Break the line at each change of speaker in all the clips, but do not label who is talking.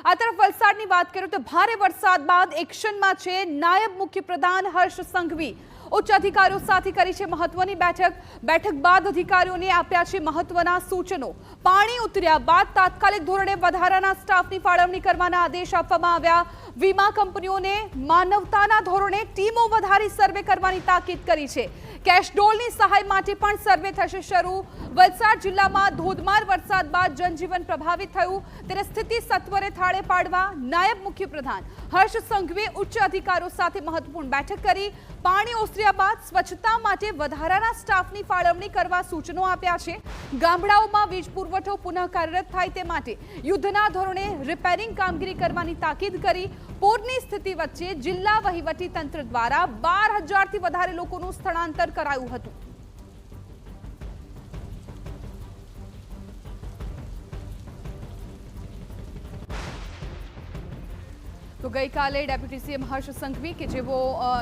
આ તરફ વલસાડની વાત કરીએ તો ભારે વરસાદ બાદ એક્શનમાં છે નાયબ મુખ્યપ્રધાન હર્ષ સંઘવી। ઉચ્ચ અધિકારીઓ સાથે કરી છે મહત્વની બેઠક બાદ અધિકારીઓને આપ્યા છે મહત્વના સૂચનો। પાણી ઉતર્યા બાદ તાત્કાલિક ધોરણે વધારાના સ્ટાફની ફાળવણી કરવાના આદેશ આપવામાં આવ્યા। વીમા કંપનીઓને માનવતાના ધોરણે ટીમો વધારી સર્વે કરવાની તાકીદ કરી છે। કેશડોલની સહાય માટે પણ સર્વે થશે શરૂ। વલસાડ જિલ્લામાં ધોધમાર વરસાદ બાદ જનજીવન પ્રભાવિત થયું, ત્યારે સ્થિતિ સત્વરે થાળે પાડવા નાયબ મુખ્યપ્રધાન હર્ષ સંઘવીએ ઉચ્ચ અધિકારીઓ સાથે મહત્વપૂર્ણ બેઠક કરી। પાણી ઓસર્યા બાદ સ્વચ્છતા માટે વધારાના સ્ટાફની ફાળવણી કરવા સૂચનો આપ્યા છે। ગામડાઓમાં વીજ પુરવઠો પુનઃ કાર્યરત થાય તે માટે યુદ્ધના ધોરણે રિપેરિંગ કામગીરી કરવાની તાકીદ કરી। પૂરની સ્થિતિ વચ્ચે જિલ્લા વહીવટી તંત્ર દ્વારા 12,000થી વધારે લોકોનું સ્થળાંતર કરાયું હતું। તો ગઈકાલે ડેપ્યુટી સીએમ હર્ષ સંઘવી કે જેઓ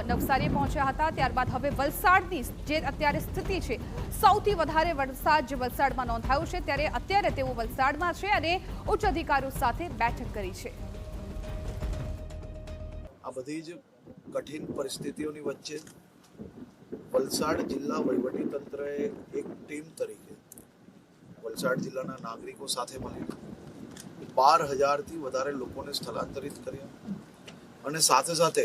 નવસારી પહોંચ્યા હતા, ત્યારબાદ હવે વલસાડની જે અત્યારે સ્થિતિ છે, સૌથી વધારે વરસાદ જે વલસાડમાં નોંધાયો છે, ત્યારે અત્યારે તેઓ વલસાડમાં છે અને ઉચ્ચ અધિકારીઓ સાથે બેઠક કરી છે।
આ બધી જ કઠિન પરિસ્થિતિઓની વચ્ચે વલસાડ જિલ્લા વહીવટી તંત્રએ એક ટીમ તરીકે વલસાડ જિલ્લાના નાગરિકો સાથે મળીને 12,000થી વધારે લોકોને સ્થળાંતરિત કર્યા અને સાથે સાથે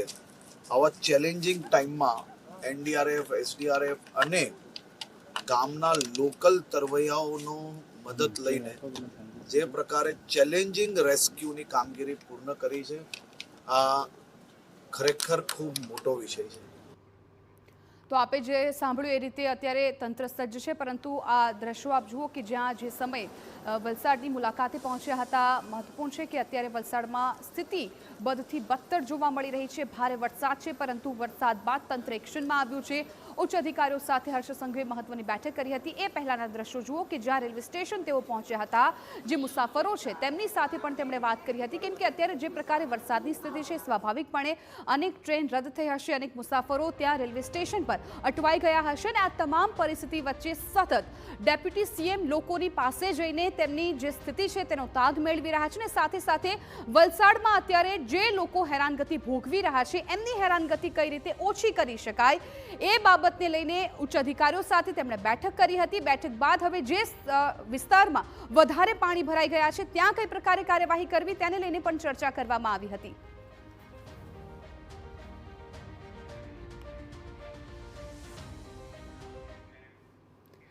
આવા ચેલેન્જિંગ ટાઈમમાં એનડીઆરએફ, એસડીઆરએફ અને ગામના લોકલ તરવૈયાઓનો મદદ લઈને જે પ્રકારે ચેલેન્જિંગ રેસ્ક્યુની કામગીરી પૂર્ણ કરી છે, આ ખરેખર ખૂબ મોટો વિષય છે।
તો આપે જે સાંભળ્યું એ રીતે અત્યારે તંત્ર સજ્જ છે, પરંતુ આ દ્રશ્યો આપ જુઓ કે જ્યાં જે સમય વલસાડની મુલાકાતે પહોંચ્યા હતા, મહત્વપૂર્ણ છે કે અત્યારે વલસાડમાં સ્થિતિ બદથી બદતર જોવા મળી રહી છે। ભારે વરસાદ છે, પરંતુ વરસાદ બાદ તંત્ર એક્શનમાં આવ્યું છે। ઉચ્ચ અધિકારીઓ સાથે હર્ષ સંઘવીએ મહત્વની બેઠક કરી હતી। એ પહેલાના દ્રશ્યો જુઓ કે જ્યાં રેલવે સ્ટેશન તેઓ પહોંચ્યા હતા, જે મુસાફરો છે તેમની સાથે પણ તેમણે વાત કરી હતી, કેમ કે અત્યારે જે પ્રકારે વરસાદની સ્થિતિ છે, સ્વાભાવિકપણે અનેક ટ્રેન રદ થઈ હશે, અનેક મુસાફરો ત્યાં રેલવે સ્ટેશન પર અટવાઈ ગયા હશે અને આ તમામ પરિસ્થિતિ વચ્ચે સતત ડેપ્યુટી સીએમ લોકોની પાસે જઈને તેમની જે સ્થિતિ છે તેનો તાગ મેળવી રહ્યા છે અને સાથે સાથે વલસાડમાં અત્યારે જે લોકો હેરાનગતિ ભોગવી રહ્યા છે એમની હેરાનગતિ કઈ રીતે ઓછી કરી શકાય એ બાબતને લઈને ઉચ્ચ અધિકારીઓ સાથે તેમણે બેઠક કરી હતી। બેઠક બાદ હવે જે વિસ્તારમાં વધારે પાણી ભરાઈ ગયા છે ત્યાં કઈ પ્રકારે કાર્યવાહી કરવી તેને લઈને પણ ચર્ચા કરવામાં આવી હતી।